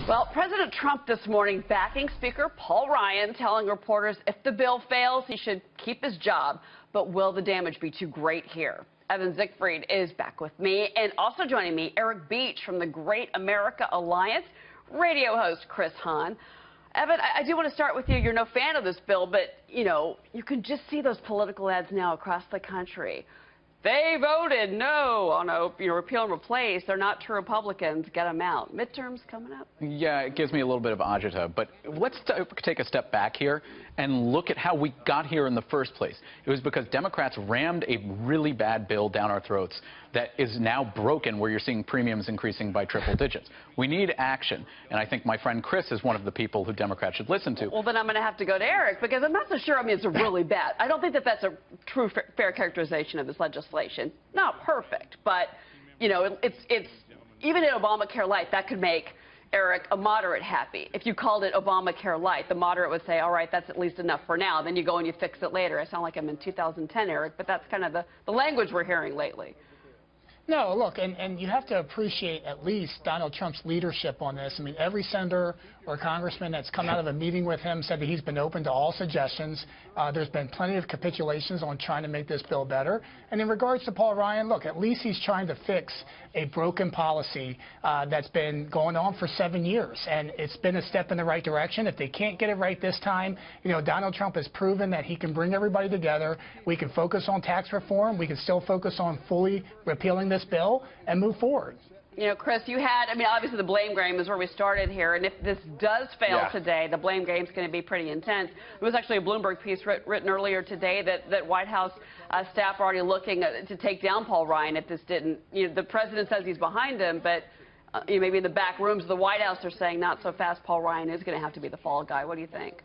Well, President Trump this morning backing Speaker Paul Ryan, telling reporters if the bill fails, he should keep his job. But will the damage be too great here? Evan Siegfried is back with me, and also joining me, Eric Beach from the Great America Alliance, radio host Chris Hahn. Evan, I do want to start with you. You're no fan of this bill, but, you know, you can just see those political ads now across the country. They voted no on repeal and replace. They're not true Republicans. Get them out. Midterms coming up. Yeah, it gives me a little bit of agita. But let's take a step back here and look at how we got here in the first place. It was because Democrats rammed a really bad bill down our throats that is now broken, where you're seeing premiums increasing by triple digits. We need action. And I think my friend Chris is one of the people who Democrats should listen to. Well, then I'm going to have to go to Eric, because I'm not so sure. I mean, it's really bad. I don't think that that's a true fair characterization of this legislation. Not perfect, but, you know, it's even in Obamacare Light, that could make Eric, a moderate, happy. If you called it Obamacare Light, the moderate would say, all right, that's at least enough for now. Then you go and you fix it later. I sound like I'm in 2010, Eric, but that's kind of the language we're hearing lately. No, look, and you have to appreciate at least Donald Trump's leadership on this. I mean, every senator or congressman that's come out of a meeting with him said that he's been open to all suggestions. There's been plenty of capitulations on trying to make this bill better. And in regards to Paul Ryan, look, at least he's trying to fix a broken policy that's been going on for 7 years. And it's been a step in the right direction. If they can't get it right this time, you know, Donald Trump has proven that he can bring everybody together. We can focus on tax reform. We can still focus on fully repealing this bill and move forward. You know, Chris, you had, I mean, obviously the blame game is where we started here, and if this does fail today, the blame game is going to be pretty intense. There was actually a Bloomberg piece written earlier today that White House staff are already looking to take down Paul Ryan if this didn't. You know, the president says he's behind him, but you know, maybe in the back rooms of the White House are saying not so fast. Paul Ryan is going to have to be the fall guy. What do you think?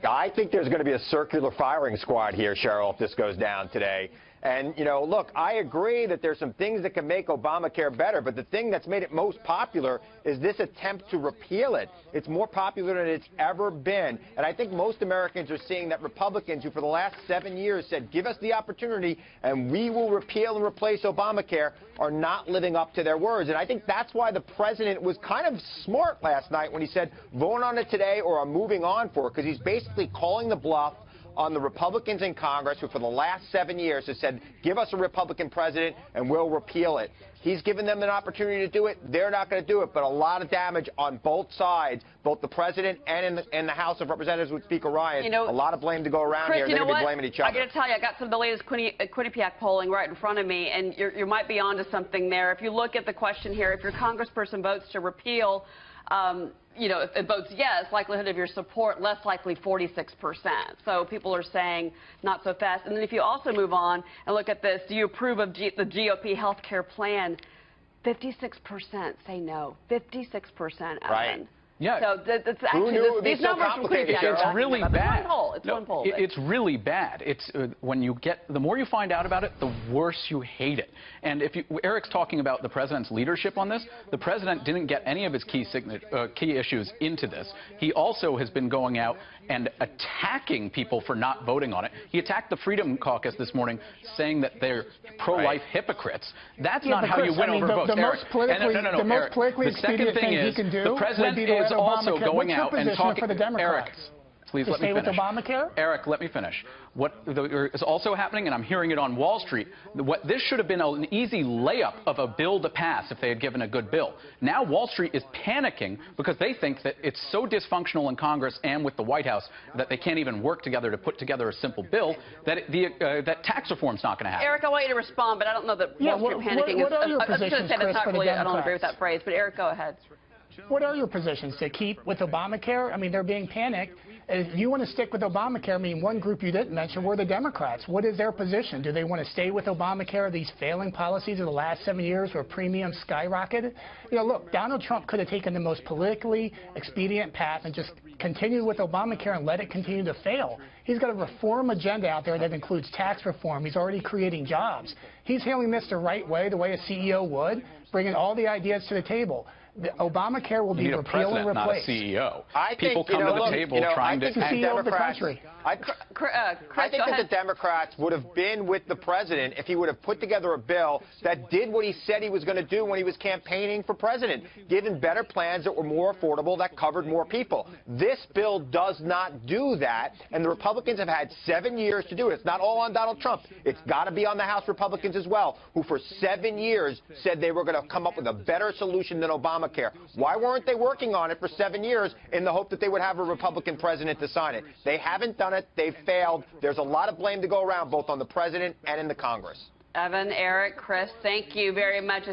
I think there's going to be a circular firing squad here, Cheryl, if this goes down today. And, you know, look, I agree that there's some things that can make Obamacare better, but the thing that's made it most popular is this attempt to repeal it. It's more popular than it's ever been. And I think most Americans are seeing that Republicans, who for the last 7 years said, give us the opportunity and we will repeal and replace Obamacare, are not living up to their words. And I think that's why the president was kind of smart last night when he said, vote on it today or I'm moving on for it, because he's basically calling the bluff on the Republicans in Congress who for the last 7 years have said, give us a Republican president and we'll repeal it. He's given them an opportunity to do it. They're not going to do it, but a lot of damage on both sides, both the president and in the House of Representatives with Speaker Ryan. You know, a lot of blame to go around, Chris, here. They're going to be blaming each other. I got to tell you, I got some of the latest Quinnipiac polling right in front of me, and you might be onto something there. If you look at the question here, if your congressperson votes to repeal, you know, if it votes yes, likelihood of your support less likely 46%. So people are saying not so fast. And then if you also move on and look at this, do you approve of the GOP health care plan? 56% say no. 56%, Evan. Right. Yeah. So that's actually these numbers from Quinnipiac. It's really bad. It's one poll. It's really bad. It's when you get, the more you find out about it, the worse you hate it. And if Eric's talking about the president's leadership on this, the president didn't get any of his key issues into this. He also has been going out and attacking people for not voting on it. He attacked the Freedom Caucus this morning, saying that they're pro-life hypocrites. That's not how you win over votes. The most politically expedient thing he can do the president is also going out and talking for the Democrats. Eric, please let me finish. With Obamacare? Eric, let me finish. What is also happening, and I'm hearing it on Wall Street, this should have been an easy layup of a bill to pass if they had given a good bill. Now Wall Street is panicking because they think that it's so dysfunctional in Congress and with the White House that they can't even work together to put together a simple bill, that that tax reform's not going to happen. Eric, I want you to respond, but I don't know that Wall Street panicking is. I was going to say that's not really, I don't agree with that phrase, but Eric, go ahead. What are your positions? To keep with Obamacare? I mean, they're being panicked. If you want to stick with Obamacare, I mean, one group you didn't mention were the Democrats. What is their position? Do they want to stay with Obamacare, these failing policies of the last 7 years where premiums skyrocketed? You know, look, Donald Trump could have taken the most politically expedient path and just continued with Obamacare and let it continue to fail. He's got a reform agenda out there that includes tax reform. He's already creating jobs. He's handling this the right way, the way a CEO would, bringing all the ideas to the table. Obamacare will You be need a repealed and president, not a replaced. CEO. I People think, come to the look, table trying to... the CEO of the country. I Chris, think go that ahead. the Democrats would have been with the president if he would have put together a bill that did what he said he was going to do when he was campaigning for president, given better plans that were more affordable, that covered more people. This bill does not do that, and the Republicans have had 7 years to do it. It's not all on Donald Trump. It's got to be on the House Republicans as well, who for 7 years said they were going to come up with a better solution than Obamacare. Why weren't they working on it for 7 years in the hope that they would have a Republican president to sign it? They haven't done it. They've failed. There's a lot of blame to go around, both on the president and in the Congress. Evan, Eric, Chris, thank you very much.